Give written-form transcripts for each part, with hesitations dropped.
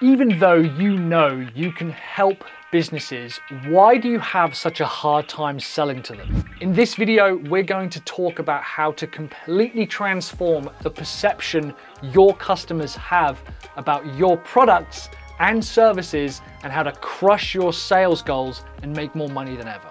Even though you can help businesses, why do you have such a hard time selling to them? In this video, we're going to talk about how to completely transform the perception your customers have about your products and services and how to crush your sales goals and make more money than ever.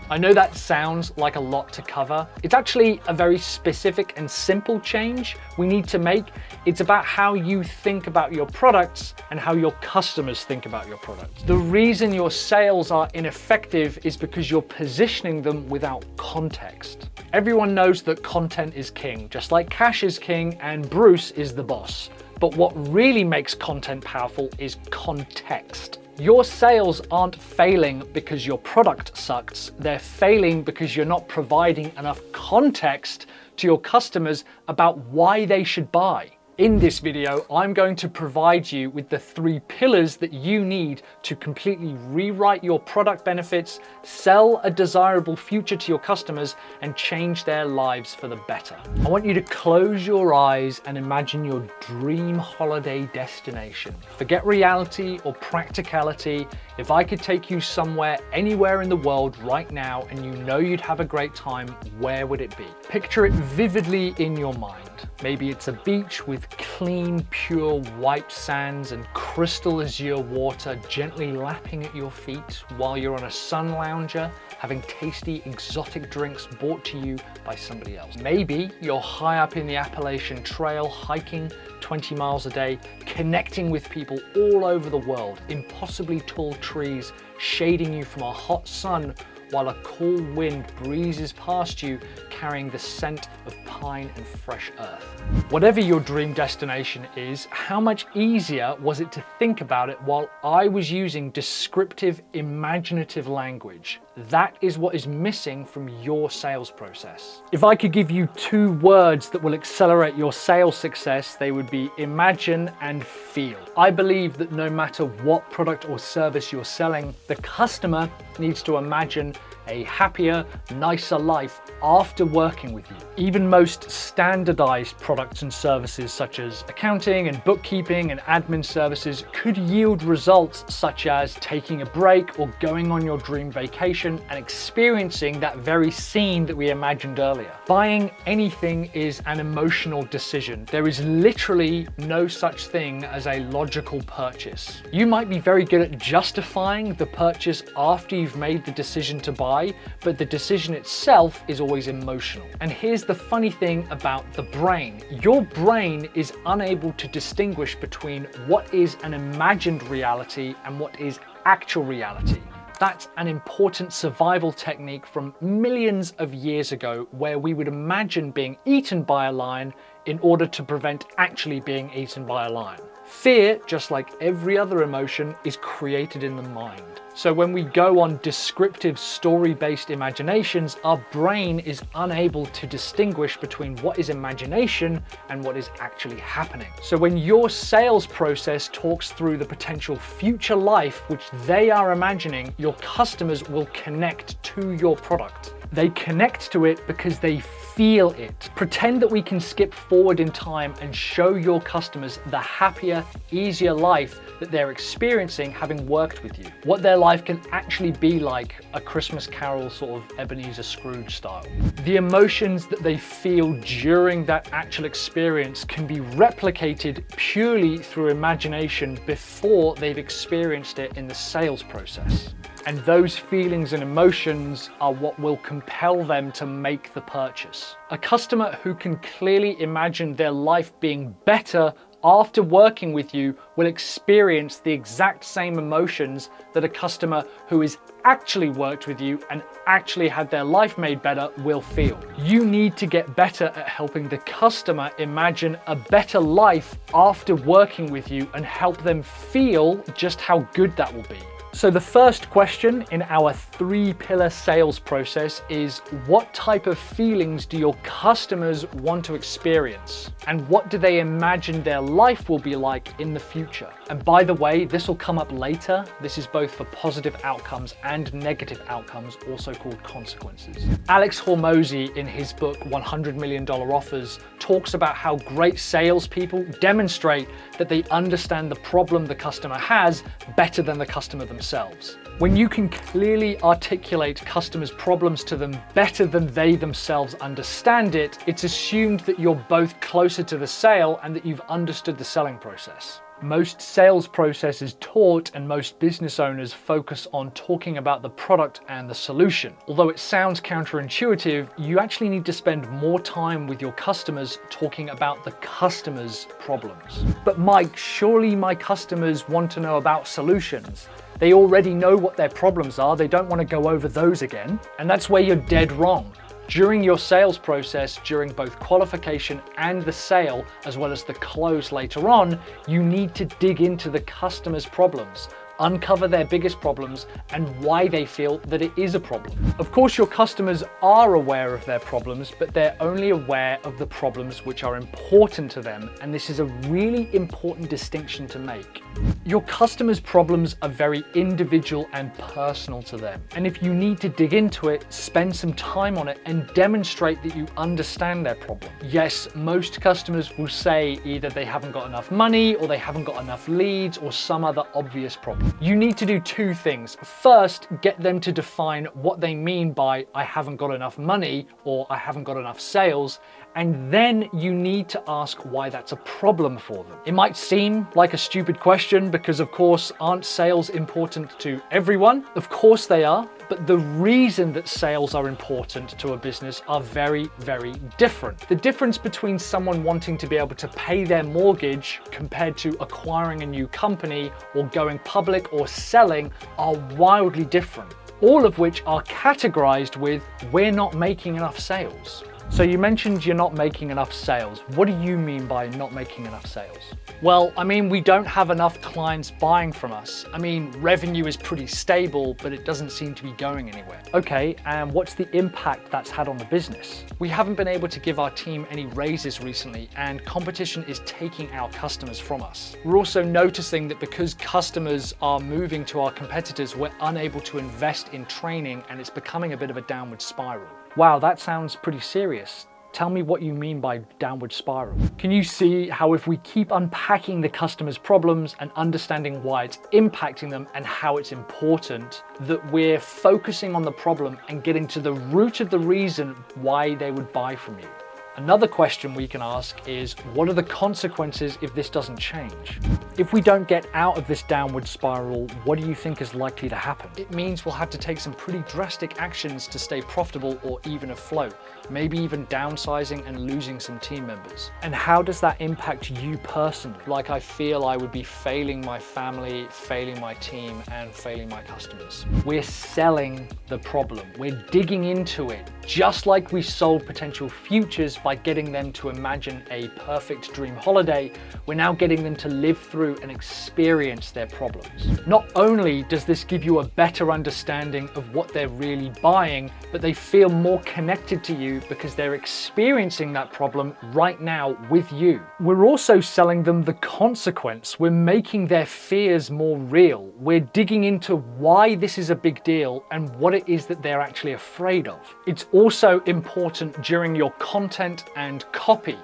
I know that sounds like a lot to cover. It's actually a very specific and simple change we need to make. It's about how you think about your products and how your customers think about your products. The reason your sales are ineffective is because you're positioning them without context. Everyone knows that content is king, just like cash is king and Bruce is the boss. But what really makes content powerful is context. Your sales aren't failing because your product sucks. They're failing because you're not providing enough context to your customers about why they should buy. In this video, I'm going to provide you with the 3 pillars that you need to completely rewrite your product benefits, sell a desirable future to your customers, and change their lives for the better. I want you to close your eyes and imagine your dream holiday destination. Forget reality or practicality. If I could take you somewhere, anywhere in the world right now, and you know you'd have a great time, where would it be? Picture it vividly in your mind. Maybe it's a beach with clean, pure white sands and crystal azure water gently lapping at your feet while you're on a sun lounger, having tasty, exotic drinks brought to you by somebody else. Maybe you're high up in the Appalachian Trail, hiking 20 miles a day, connecting with people all over the world, impossibly tall trees shading you from a hot sun while a cool wind breezes past you, carrying the scent of pine and fresh earth. Whatever your dream destination is, how much easier was it to think about it while I was using descriptive, imaginative language? That is what is missing from your sales process. If I could give you 2 words that will accelerate your sales success, they would be imagine and feel. I believe that no matter what product or service you're selling, the customer needs to imagine a happier, nicer life after working with you. Even most standardized products and services such as accounting and bookkeeping and admin services could yield results such as taking a break or going on your dream vacation and experiencing that very scene that we imagined earlier. Buying anything is an emotional decision. There is literally no such thing as a logical purchase. You might be very good at justifying the purchase after you've made the decision to buy, but the decision itself is always emotional. And here's the funny thing about the brain. Your brain is unable to distinguish between what is an imagined reality and what is actual reality. That's an important survival technique from millions of years ago, where we would imagine being eaten by a lion in order to prevent actually being eaten by a lion. Fear, just like every other emotion, is created in the mind. So when we go on descriptive story-based imaginations, our brain is unable to distinguish between what is imagination and what is actually happening. So when your sales process talks through the potential future life which they are imagining, your customers will connect to your product. They connect to it because they feel it. Pretend that we can skip forward in time and show your customers the happier, easier life that they're experiencing having worked with you. What their life can actually be like, a Christmas Carol sort of Ebenezer Scrooge style. The emotions that they feel during that actual experience can be replicated purely through imagination before they've experienced it in the sales process. And those feelings and emotions are what will compel them to make the purchase. A customer who can clearly imagine their life being better after working with you will experience the exact same emotions that a customer who has actually worked with you and actually had their life made better will feel. You need to get better at helping the customer imagine a better life after working with you and help them feel just how good that will be. So the first question in our 3-pillar sales process is, what type of feelings do your customers want to experience? And what do they imagine their life will be like in the future? And by the way, this will come up later. This is both for positive outcomes and negative outcomes, also called consequences. Alex Hormozi, in his book $100 Million Offers, talks about how great salespeople demonstrate that they understand the problem the customer has better than the customer themselves. When you can clearly articulate customers' problems to them better than they themselves understand it, it's assumed that you're both closer to the sale and that you've understood the selling process. Most sales processes taught and most business owners focus on talking about the product and the solution. Although it sounds counterintuitive, you actually need to spend more time with your customers talking about the customer's problems. But Mike, surely my customers want to know about solutions. They already know what their problems are. They don't want to go over those again. And that's where you're dead wrong. During your sales process, during both qualification and the sale, as well as the close later on, you need to dig into the customer's problems, uncover their biggest problems and why they feel that it is a problem. Of course, your customers are aware of their problems, but they're only aware of the problems which are important to them, and this is a really important distinction to make. Your customers' problems are very individual and personal to them, and if you need to dig into it, spend some time on it and demonstrate that you understand their problem. Yes, most customers will say either they haven't got enough money or they haven't got enough leads or some other obvious problem. You need to do two things. First, get them to define what they mean by I haven't got enough money or I haven't got enough sales, and then you need to ask why that's a problem for them. It might seem like a stupid question because of course aren't sales important to everyone? Of course they are, but the reason that sales are important to a business are very, very different. The difference between someone wanting to be able to pay their mortgage compared to acquiring a new company or going public or selling are wildly different, all of which are categorized with we're not making enough sales. So you mentioned you're not making enough sales. What do you mean by not making enough sales? Well, I mean, we don't have enough clients buying from us. I mean, revenue is pretty stable, but it doesn't seem to be going anywhere. Okay, and what's the impact that's had on the business? We haven't been able to give our team any raises recently, and competition is taking our customers from us. We're also noticing that because customers are moving to our competitors, we're unable to invest in training, and it's becoming a bit of a downward spiral. Wow, that sounds pretty serious. Tell me what you mean by downward spiral. Can you see how if we keep unpacking the customer's problems and understanding why it's impacting them and how it's important, that we're focusing on the problem and getting to the root of the reason why they would buy from you? Another question we can ask is, what are the consequences if this doesn't change? If we don't get out of this downward spiral, what do you think is likely to happen? It means we'll have to take some pretty drastic actions to stay profitable or even afloat, maybe even downsizing and losing some team members. And how does that impact you personally? Like, I feel I would be failing my family, failing my team, and failing my customers. We're selling the problem. We're digging into it, just like we sold potential futures by getting them to imagine a perfect dream holiday. We're now getting them to live through and experience their problems. Not only does this give you a better understanding of what they're really buying, but they feel more connected to you because they're experiencing that problem right now with you. We're also selling them the consequence. We're making their fears more real. We're digging into why this is a big deal and what it is that they're actually afraid of. It's also important during your content and copy.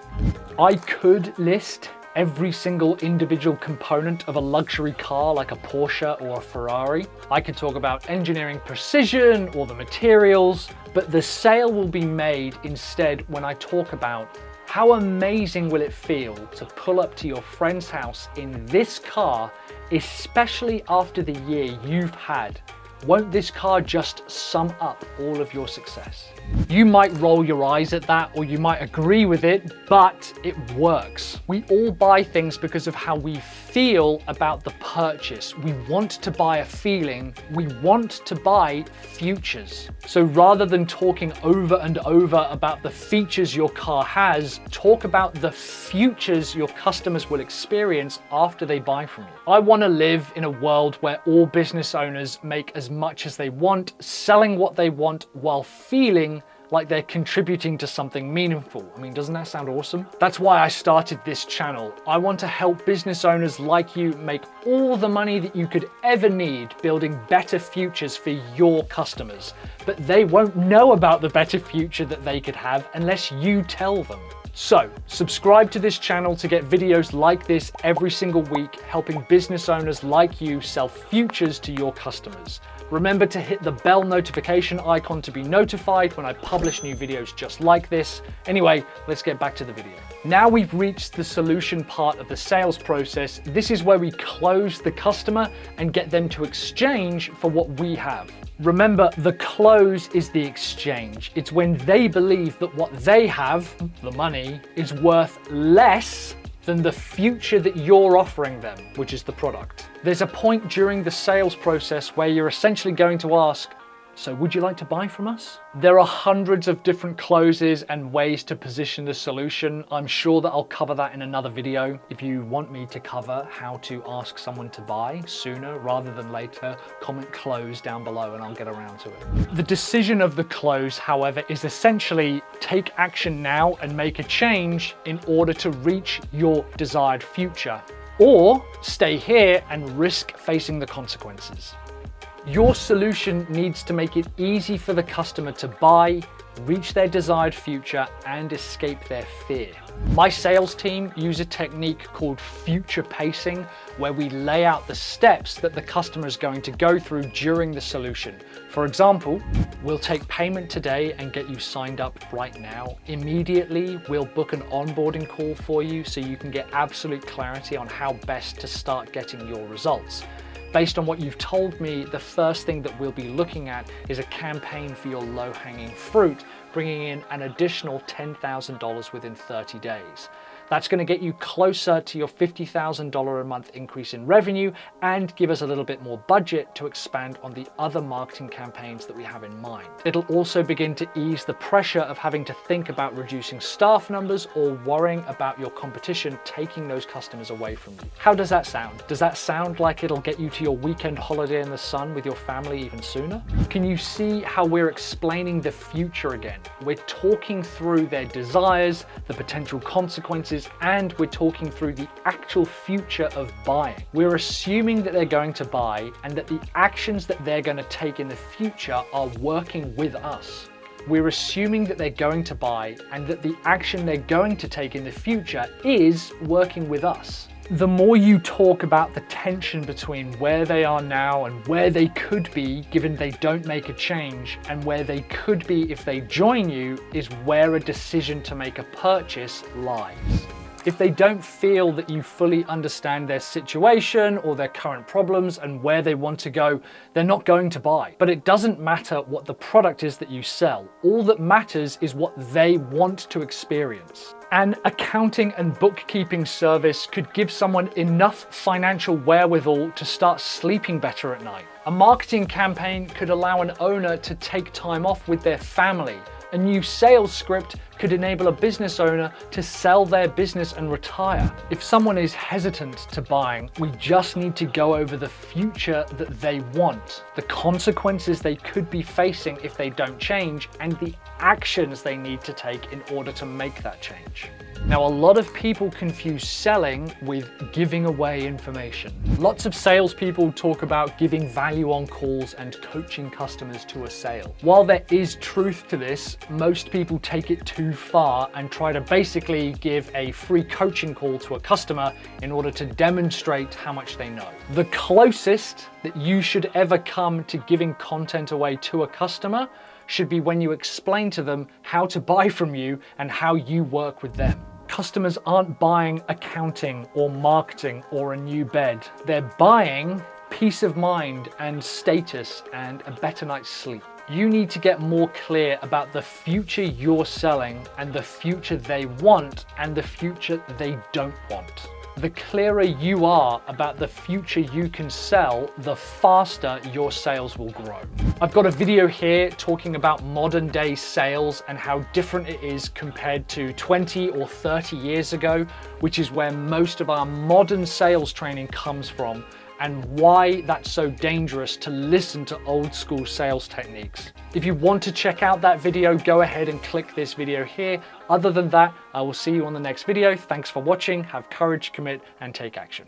I could list every single individual component of a luxury car like a Porsche or a Ferrari. I could talk about engineering precision or the materials, but the sale will be made instead when I talk about how amazing will it feel to pull up to your friend's house in this car, especially after the year you've had. Won't this car just sum up all of your success? You might roll your eyes at that, or you might agree with it, but it works. We all buy things because of how we feel about the purchase. We want to buy a feeling. We want to buy futures. So rather than talking over and over about the features your car has, talk about the futures your customers will experience after they buy from you. I want to live in a world where all business owners make as much as they want, selling what they want while feeling like they're contributing to something meaningful. I mean, doesn't that sound awesome? That's why I started this channel. I want to help business owners like you make all the money that you could ever need building better futures for your customers. But they won't know about the better future that they could have unless you tell them. So, subscribe to this channel to get videos like this every single week, helping business owners like you sell futures to your customers. Remember to hit the bell notification icon to be notified when I publish new videos just like this. Anyway, let's get back to the video. Now we've reached the solution part of the sales process. This is where we close the customer and get them to exchange for what we have. Remember, the close is the exchange. It's when they believe that what they have, the money, is worth less than the future that you're offering them, which is the product. There's a point during the sales process where you're essentially going to ask, so would you like to buy from us? There are hundreds of different closes and ways to position the solution. I'm sure that I'll cover that in another video. If you want me to cover how to ask someone to buy sooner rather than later, comment close down below and I'll get around to it. The decision of the close, however, is essentially take action now and make a change in order to reach your desired future, or stay here and risk facing the consequences. Your solution needs to make it easy for the customer to buy, reach their desired future, and escape their fear. My sales team use a technique called future pacing, where we lay out the steps that the customer is going to go through during the solution. For example, we'll take payment today and get you signed up right now. Immediately, we'll book an onboarding call for you so you can get absolute clarity on how best to start getting your results. Based on what you've told me, the first thing that we'll be looking at is a campaign for your low-hanging fruit, bringing in an additional $10,000 within 30 days. That's going to get you closer to your $50,000 a month increase in revenue and give us a little bit more budget to expand on the other marketing campaigns that we have in mind. It'll also begin to ease the pressure of having to think about reducing staff numbers or worrying about your competition taking those customers away from you. How does that sound? Does that sound like it'll get you to your weekend holiday in the sun with your family even sooner? Can you see how we're explaining the future again? We're talking through their desires, the potential consequences, and we're talking through the actual future of buying. We're assuming that they're going to buy and that the actions that they're going to take in the future are working with us. We're assuming that they're going to buy and that the action they're going to take in the future is working with us. The more you talk about the tension between where they are now and where they could be given they don't make a change, and where they could be if they join you, is where a decision to make a purchase lies. If they don't feel that you fully understand their situation or their current problems and where they want to go, they're not going to buy. But it doesn't matter what the product is that you sell. All that matters is what they want to experience. An accounting and bookkeeping service could give someone enough financial wherewithal to start sleeping better at night. A marketing campaign could allow an owner to take time off with their family. A new sales script could enable a business owner to sell their business and retire. If someone is hesitant to buying, we just need to go over the future that they want, the consequences they could be facing if they don't change, and the actions they need to take in order to make that change. Now, a lot of people confuse selling with giving away information. Lots of salespeople talk about giving value on calls and coaching customers to a sale. While there is truth to this, most people take it too far and try to basically give a free coaching call to a customer in order to demonstrate how much they know. The closest that you should ever come to giving content away to a customer should be when you explain to them how to buy from you and how you work with them. Customers aren't buying accounting or marketing or a new bed. They're buying peace of mind and status and a better night's sleep. You need to get more clear about the future you're selling and the future they want and the future they don't want. The clearer you are about the future you can sell, the faster your sales will grow. I've got a video here talking about modern day sales and how different it is compared to 20 or 30 years ago, which is where most of our modern sales training comes from. and why that's so dangerous to listen to old school sales techniques. If you want to check out that video, go ahead and click this video here. Other than that, I will see you on the next video. Thanks for watching. Have courage, commit, and take action.